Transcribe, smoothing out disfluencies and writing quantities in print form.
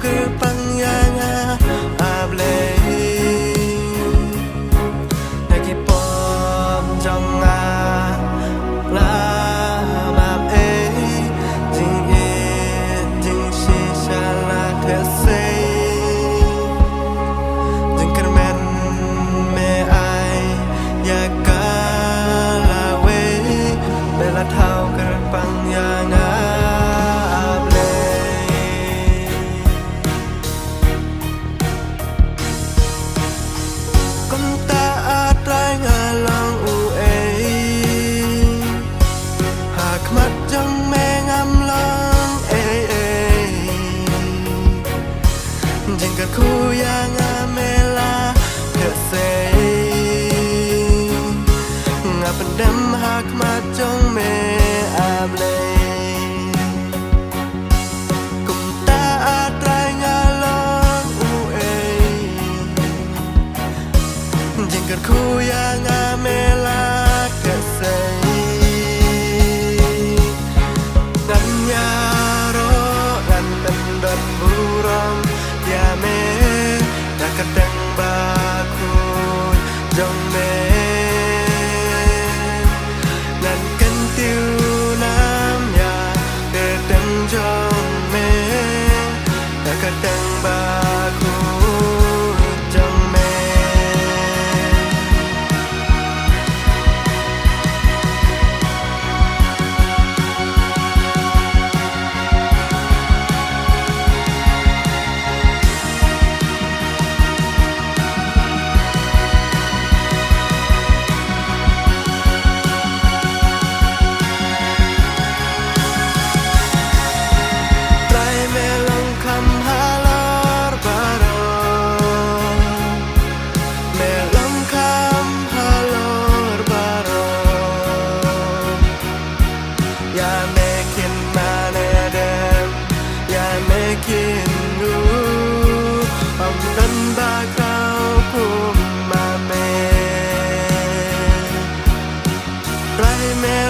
cứ băng ya nga able naki pom trong nga la map e ding e ding shi sha la the say ding kermen me ai ya ka la we bela thao cứ băng ya nga ku yang amela kesei ngapendam hak macong me able kum ta atrai ngalong ue jengker ku yang amela kesei dan nyaro dan dan burong ya me kadang baku jong me nan kan tiu nam ya kadang jong me kadang baku jong me me